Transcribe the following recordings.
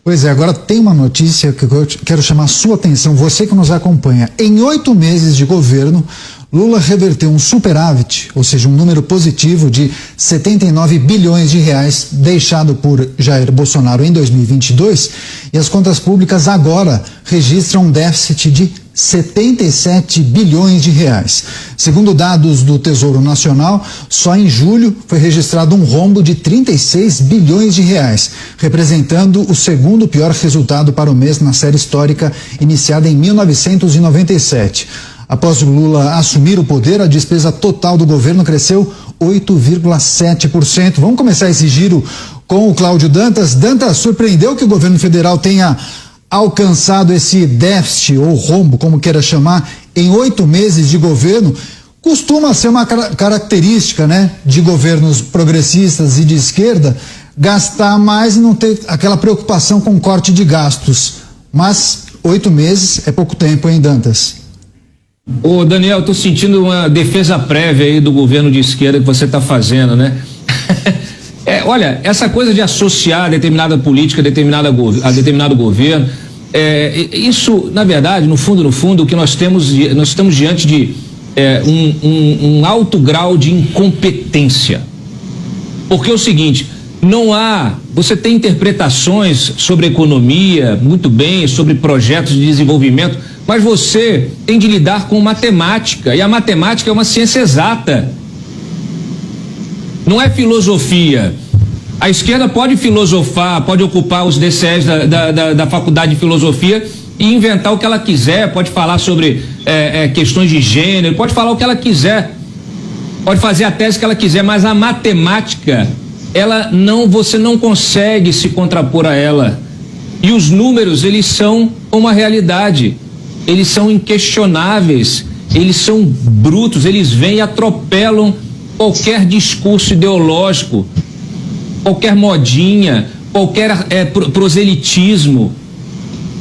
Pois é, agora tem uma notícia que eu quero chamar a sua atenção, você que nos acompanha. Em 8 meses de governo, Lula reverteu um superávit, ou seja, um número positivo de 79 bilhões de reais deixado por Jair Bolsonaro em 2022, e as contas públicas agora registram um déficit de 77 bilhões de reais. Segundo dados do Tesouro Nacional, só em julho foi registrado um rombo de 36 bilhões de reais, representando o segundo pior resultado para o mês na série histórica iniciada em 1997. Após Lula assumir o poder, a despesa total do governo cresceu 8,7%. Vamos começar esse giro com o Cláudio Dantas. Dantas, surpreendeu que o governo federal tenha alcançado esse déficit ou rombo, como queira chamar, em 8 meses de governo? Costuma ser uma característica, né, de governos progressistas e de esquerda, gastar mais e não ter aquela preocupação com corte de gastos. Mas 8 meses é pouco tempo, hein, Dantas? Ô Daniel, eu tô sentindo uma defesa prévia aí do governo de esquerda que você tá fazendo, né? Olha, essa coisa de associar determinada política a determinado governo, isso, na verdade, no fundo, o que nós estamos diante de um alto grau de incompetência. Porque é o seguinte, você tem interpretações sobre economia, muito bem, sobre projetos de desenvolvimento, mas você tem de lidar com matemática, e a matemática é uma ciência exata. Não é filosofia. A esquerda pode filosofar, pode ocupar os DCEs da faculdade de filosofia e inventar o que ela quiser, pode falar sobre questões de gênero, pode falar o que ela quiser, pode fazer a tese que ela quiser, mas a matemática, você não consegue se contrapor a ela. E os números, eles são uma realidade. Eles são inquestionáveis, eles são brutos, eles vêm e atropelam qualquer discurso ideológico, qualquer modinha, qualquer proselitismo,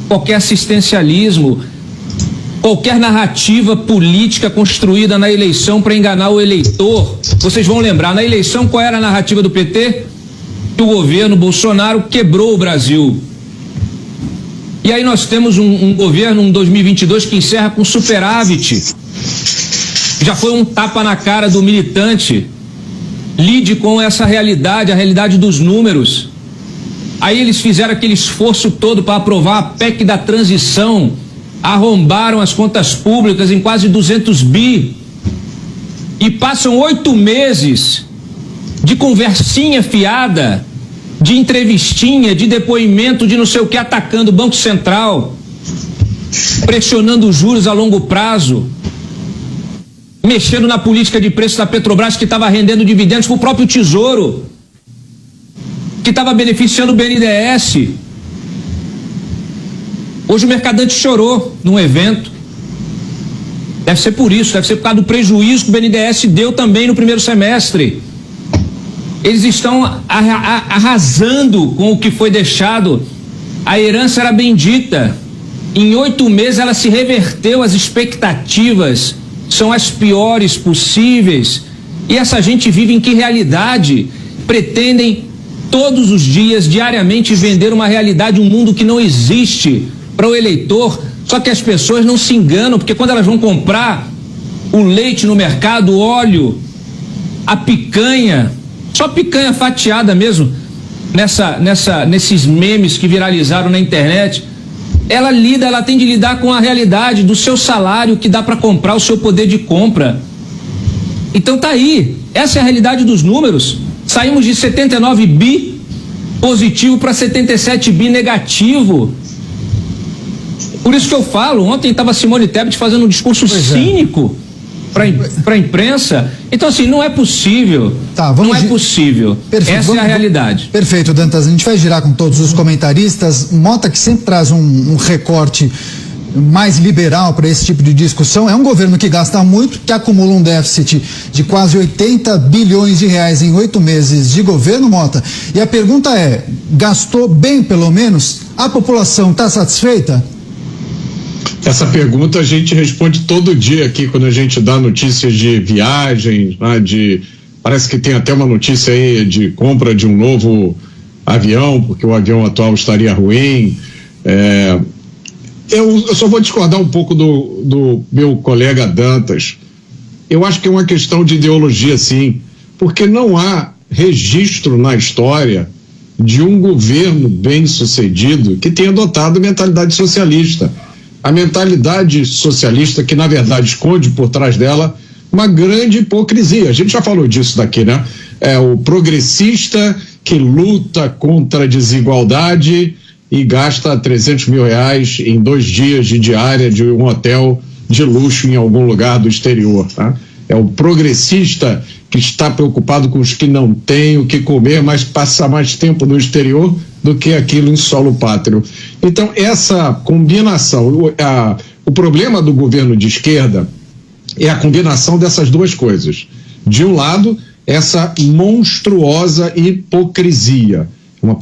qualquer assistencialismo, qualquer narrativa política construída na eleição para enganar o eleitor. Vocês vão lembrar, na eleição qual era a narrativa do PT? Que o governo Bolsonaro quebrou o Brasil. E aí nós temos um governo, um 2022, que encerra com superávit. Já foi um tapa na cara do militante. Lide com essa realidade, a realidade dos números. Aí eles fizeram aquele esforço todo para aprovar a PEC da transição, arrombaram as contas públicas em quase 200 bi. E passam 8 meses de conversinha fiada, de entrevistinha, de depoimento, de não sei o que, atacando o Banco Central, pressionando os juros a longo prazo, mexendo na política de preço da Petrobras, que estava rendendo dividendos para o próprio Tesouro, que estava beneficiando o BNDES. Hoje o Mercadante chorou num evento. Deve ser por isso, deve ser por causa do prejuízo que o BNDES deu também no primeiro semestre. Eles estão arrasando com o que foi deixado. A herança era bendita. Em 8 meses ela se reverteu, as expectativas são as piores possíveis. E essa gente vive em que realidade? Pretendem todos os dias, diariamente, vender uma realidade, um mundo que não existe para o eleitor. Só que as pessoas não se enganam, porque quando elas vão comprar o leite no mercado, o óleo, a picanha, só picanha fatiada mesmo, nesses memes que viralizaram na internet, ela tem de lidar com a realidade do seu salário que dá para comprar, o seu poder de compra. Então tá aí, essa é a realidade dos números. Saímos de 79 bi positivo para 77 bi negativo. Por isso que eu falo, ontem estava Simone Tebet fazendo um discurso cínico para a imprensa. Então, assim, não é possível. Não é possível. Perfeito. Essa é a realidade. Perfeito, Dantas. A gente vai girar com todos os comentaristas. Mota, que sempre traz um recorte mais liberal para esse tipo de discussão, é um governo que gasta muito, que acumula um déficit de quase 80 bilhões de reais em 8 meses de governo, Mota. E a pergunta é, gastou bem pelo menos? A população está satisfeita? Essa pergunta a gente responde todo dia aqui quando a gente dá notícias de viagens, né, parece que tem até uma notícia aí de compra de um novo avião, porque o avião atual estaria ruim. Eu só vou discordar um pouco do meu colega Dantas. Eu acho que é uma questão de ideologia, sim, porque não há registro na história de um governo bem-sucedido que tenha adotado a mentalidade socialista. A mentalidade socialista que, na verdade, esconde por trás dela uma grande hipocrisia. A gente já falou disso daqui, né? É o progressista que luta contra a desigualdade e gasta 300 mil reais em 2 dias de diária de um hotel de luxo em algum lugar do exterior, tá? É o progressista que está preocupado com os que não têm o que comer, mas passa mais tempo no exterior do que aquilo em solo pátrio. Então, essa combinação, o problema do governo de esquerda é a combinação dessas duas coisas. De um lado, essa monstruosa hipocrisia. Uma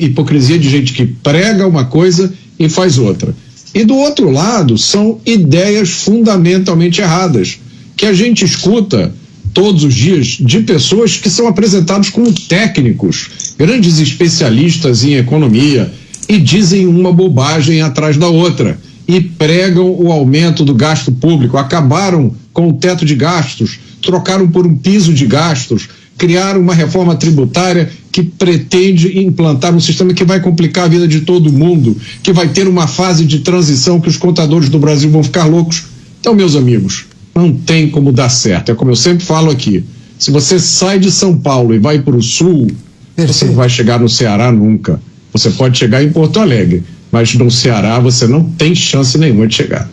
hipocrisia de gente que prega uma coisa e faz outra. E do outro lado, são ideias fundamentalmente erradas, que a gente escuta todos os dias de pessoas que são apresentados como técnicos, grandes especialistas em economia, e dizem uma bobagem atrás da outra, e pregam o aumento do gasto público, acabaram com o teto de gastos, trocaram por um piso de gastos, criaram uma reforma tributária que pretende implantar um sistema que vai complicar a vida de todo mundo, que vai ter uma fase de transição que os contadores do Brasil vão ficar loucos. Então, meus amigos, não tem como dar certo. É como eu sempre falo aqui, se você sai de São Paulo e vai para o sul, você não vai chegar no Ceará nunca. Você pode chegar em Porto Alegre, mas no Ceará você não tem chance nenhuma de chegar.